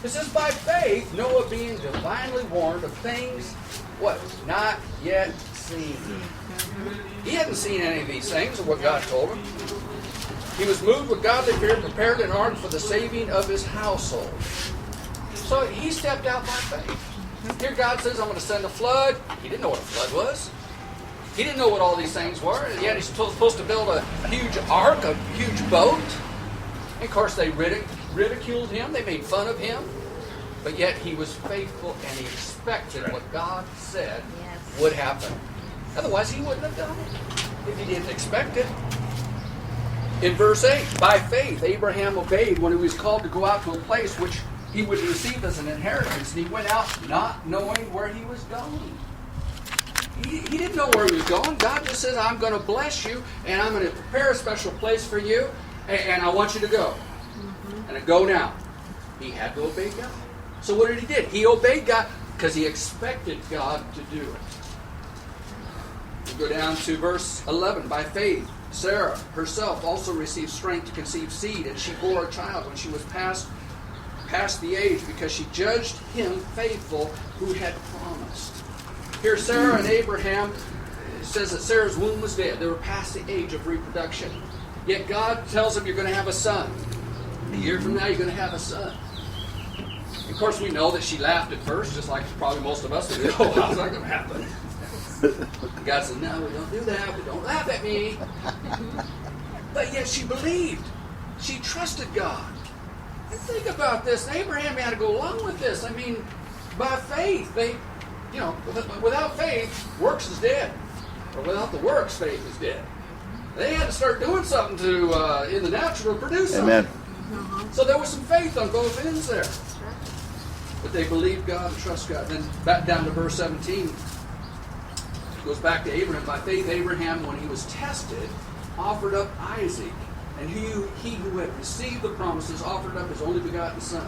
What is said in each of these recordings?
It says, by faith, Noah being divinely warned of things, what? Not yet seen. He hadn't seen any of these things of what God told him. He was moved with godly fear, prepared an ark for the saving of his household. So he stepped out by faith. Here God says, I'm going to send a flood. He didn't know what a flood was. He didn't know what all these things were. And yet he's supposed to build a huge ark, a huge boat. And of course they ridiculed him. They made fun of him. But yet he was faithful and he expected what God said would happen. Otherwise he wouldn't have done it if he didn't expect it. In verse 8, by faith Abraham obeyed when he was called to go out to a place which he would receive as an inheritance. And he went out not knowing where he was going. He didn't know where he was going. God just says, I'm going to bless you, and I'm going to prepare a special place for you, and I want you to go. And to go now. He had to obey God. So what did he do? He obeyed God because he expected God to do it. We go down to verse 11. By faith, Sarah herself also received strength to conceive seed, and she bore a child when she was past the age, because she judged him faithful who had promised. Here, Sarah and Abraham, it says that Sarah's womb was dead. They were past the age of reproduction. Yet God tells them you're going to have a son. A year from now, you're going to have a son. Of course, we know that she laughed at first, just like probably most of us did. Oh, how's that going to happen? God said, no, we don't do that. We don't laugh at me. But yet she believed. She trusted God. And think about this. Abraham had to go along with this. I mean, by faith, without faith, works is dead. Or without the works, faith is dead. They had to start doing something to, in the natural, to produce something. Amen. So there was some faith on both ends there. But they believed God and trust God. Then back down to verse 17. It goes back to Abraham. By faith, Abraham, when he was tested, offered up Isaac. And he who had received the promises offered up his only begotten son,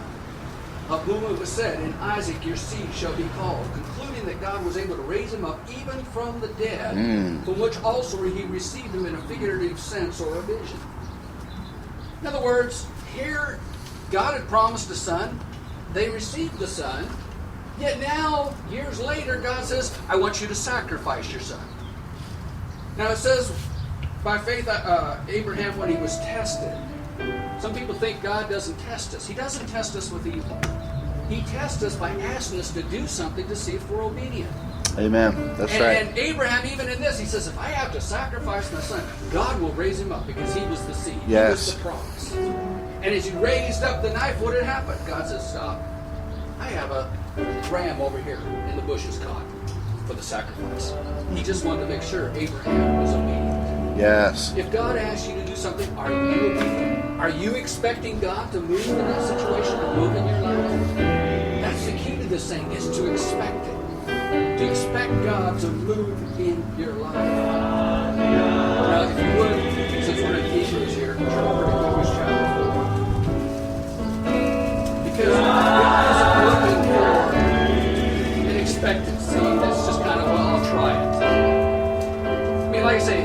of whom it was said, in Isaac your seed shall be called, concluding that God was able to raise him up even from the dead, from which also he received him in a figurative sense or a vision. In other words, here God had promised a son. They received the son. Yet now, years later, God says, I want you to sacrifice your son. Now it says, by faith, Abraham, when he was tested. Some people think God doesn't test us. He doesn't test us with evil. He tests us by asking us to do something to see if we're obedient. Amen. That's right. And Abraham, even in this, he says, if I have to sacrifice my son, God will raise him up because he was the seed. Yes. He was the promise. And as he raised up the knife, what had happened? God says, stop. I have a ram over here in the bushes caught for the sacrifice. He just wanted to make sure Abraham was obedient. Yes. If God asks you to do something, are you obedient? Are you expecting God to move in that situation, to move in your life? That's the key to this thing, is to expect it. To expect God to move in your life. Now, if you would, since we're in Hebrews here, turn over to Hebrews chapter 4. Because God isn't looking for an expectancy that's just kind of, well, I'll try it. I mean, like I say,